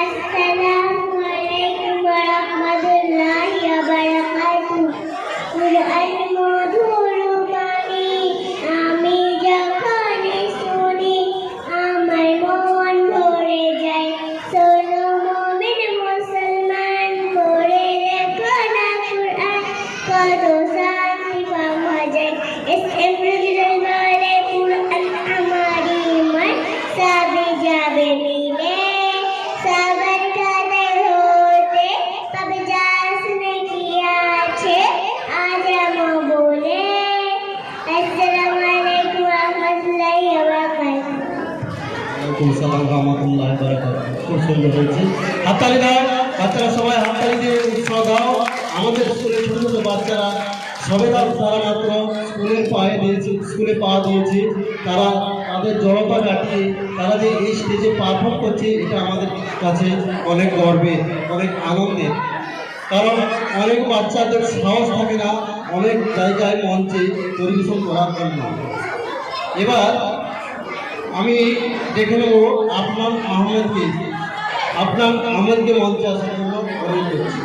আসসালামু আলাইকুম ওয়া রাহমাতুল্লাহি ওয়া বারাকাতুহু। কুরআন মধুর বাণী আমি যখন শুনি আমার মন ভরে যায়। শোনো মুমিন মুসলমান, পড়ে দেখো না কুরআন, কত শান্তি পাওয়া যায়। এসএম রুজুল বলে কুরআন আমার ঈমান, সবে যাবে মিলে সবার কাঁধে হতে, সবে যাসনে কি আছে আজামো বলে। আসসালামু আলাইকুম ওয়া রাহমাতুল্লাহি ওয়া বারাকাতুহু। ওয়ালাইকুম আসসালাম ওয়া রাহমাতুল্লাহি ওয়া বারাকাতুহু। খুব সুন্দর হয়েছে, হাততালি দাও বাচ্চারা, সবাই হাততালি দিয়ে উৎসাহ দাও। আমাদের স্কুলে ছোট ছোট বাচ্চারা সবে তারা মাত্র স্কুলে পা দিয়েছে, তারা তাদের জড়তা কাটিয়ে তারা যে এই স্টেজে পারফর্ম করছে, এটা আমাদের কাছে অনেক গর্বের, অনেক আনন্দের। কারণ অনেক বাচ্চাদের সাহস থাকে না অনেক জায়গায় মঞ্চে পরিবেশন করার জন্য। এবার আমি দেখে নেব আপনার আহমেদকে মঞ্চে আসার জন্য অনুরোধ করছি।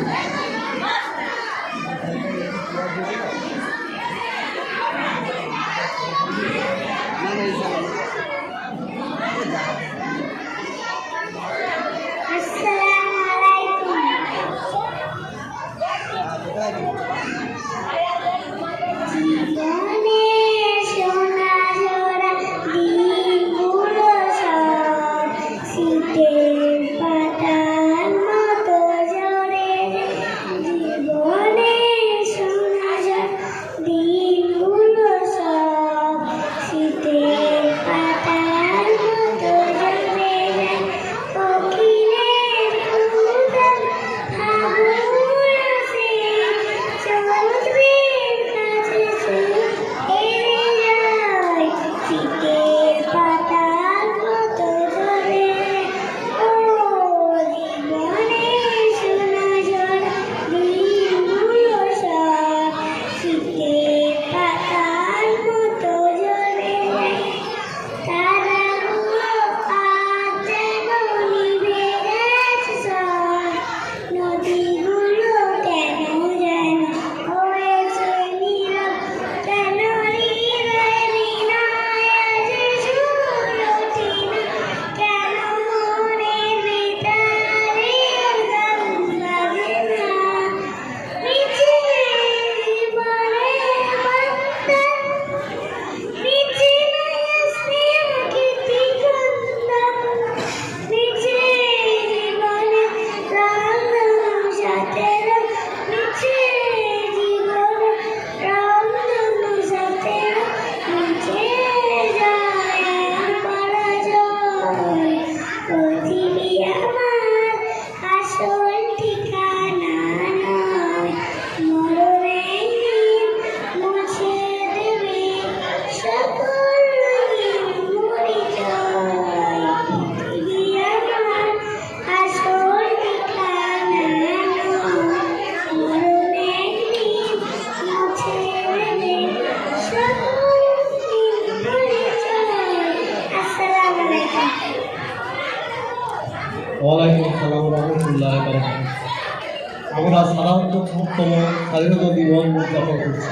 আসসালামু আলাইকুম। জীবনে সোনা ঝরা দিনগুলো সব শীতের পাতার মতো ঝরে। জীবনে সোনা ঝরা দিনগুলো সব শীতের পাতার মতো ঝরে। কোকিলের কুহুতান ফাগুন আসে, চন্দ্রের কাছে এড়ে যায়, শীতের পাতার মতো ঝরে। ও জীবনে সোনা ঝরা দিনগুলো সব শীতের পাতার মতো ঝরে। তারাগুলো আজ যেন নিভে গেছে সব, নদীগুলো কেন যেন হয়েছে নীরব, কেন হৃদয়ে বিনয় আজ সুর ওঠে না, কেন মনের ভিতরে গান বাজে না। মিছে জীবনে বার্তা, মিছে মায়া স্নেহ কীর্তি কান্দন, মিছে জীবনে রাম নাম সাথে রং, মিছে জীবনে রাম নাম সাথে রং, মিছে যায় আর পরাজয়। পৃথিবী আমার আসল ঠিকানা নয়, মরণের দিন মুছে দেবে সকল রঙিন পরিচয়। পৃথিবী আমার আসল ঠিকানা নয়, মরণের দিন মুছে দেবে সকল রঙিন পরিচয়। আসসালামু আলাইকুম। ওয়ালাইকুম আসসালাম ওয়া রাহমাতুল্লাহি ওয়া বারাকাতুহু। আমরা সাধারণত ৭ম স্বাধীনতা দিবস উদযাপন করছি।